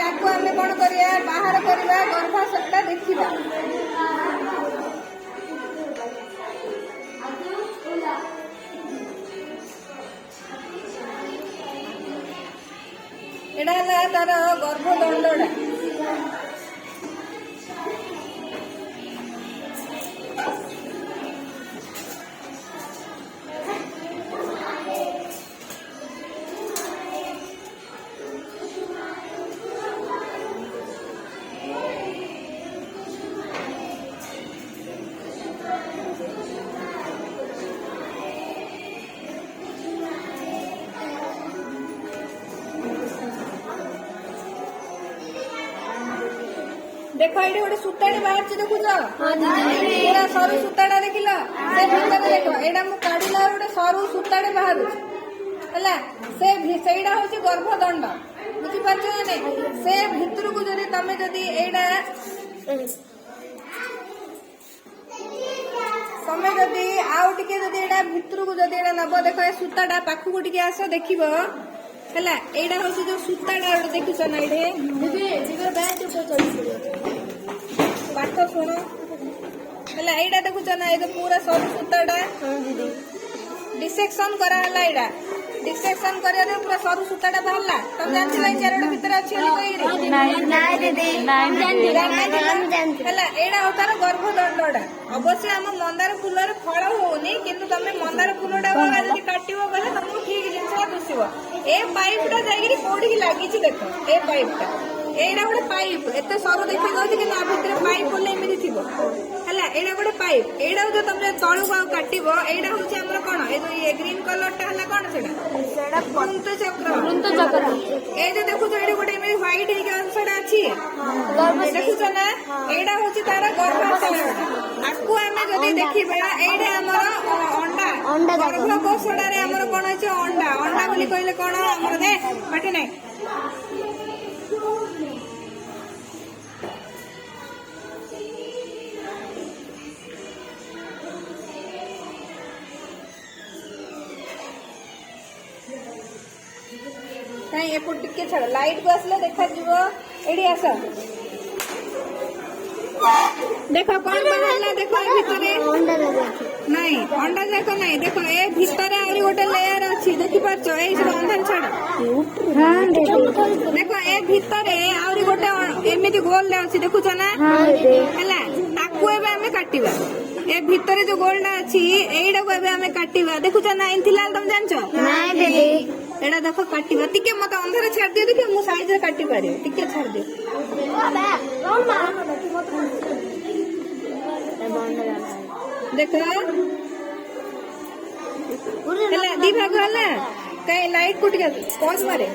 याकू आमे कोन करिया बाहर करबा गर्भाशयटा देखिबा। एडा हला तार गर्भदंडटा देखो ये गोटे सूताटे बाहर देखुच पूरा सरू सूताटा देख से भीतर देख एटा मु काढ़ला गोटे सरू सूताटे बाहर सेटा हूँ गर्भदंड बुझीपार से भितर को जदि तमें जदि एटा तमें जदि आउ टिके जदि एटा भितर को जदि एटा नब देख ए सूताटा पाखु को टिके आस देखिबो हैला एटा हूँ जो सूताटा देखुच ना पाठ शुण है यहाँ देखुच ना ये पूरा सरू सूताटा डिसेक्शन कराला यहाँ डिसेक्शन कर पूरा सरू सूताटा बाहरला तुम जानते चारोटा भितर अच्छी यहाँ तार गर्भदंडटा अवश्य आम मंदार फूल फल होनी किंतु तुम मंदार फूलटा काटो बोले तुमको ठीक जिनसा दुषिब ए पाइपटा जाकि कौटी लगी देख ए पाइपटा एटा गोटे पाइप एत सरू देखा जाऊँगी कि भितर पाइप बोले एमती थी है गोटे पाइप एटा जो तुम तलू काट एटा हूँ आम कौन ये ग्रीन कलर है कौन से चक्र ये जो देखुच ये गोटे व्हाइट अंशटा अच्छी देखुच ना एटा हूँ तार गर्भाशय आपको आम जदि देखा ये अंडा गर्भकोशटार आम कौन अच्छे अंडा अंडा बोली कहले कौन आम दे पाटे ना कहीं एपट टिके छाड़ लाइट को आसले देखा ये आस देखो कौन बाहर देखो भितर नहीं अंडा जाक नहीं देखो ए भितर आहरी गोटे लेयर अच्छी देखी पार्छ अंधार छाड़ देखो ए भितर आहरी गोटे एमती गोल अच्छी देखुच ना है आम काटा ए भितर जो गोलटा अच्छी यहीटा को आम काटा देखुच ना इंथिला तुम जान एटा देख काटा टिके मत अंधार छाड़ दियो देखिए मु साइज काटी पारे टिके छाड़ दियो देख दी भाग है कहीं लाइट को टिके पॉज मारे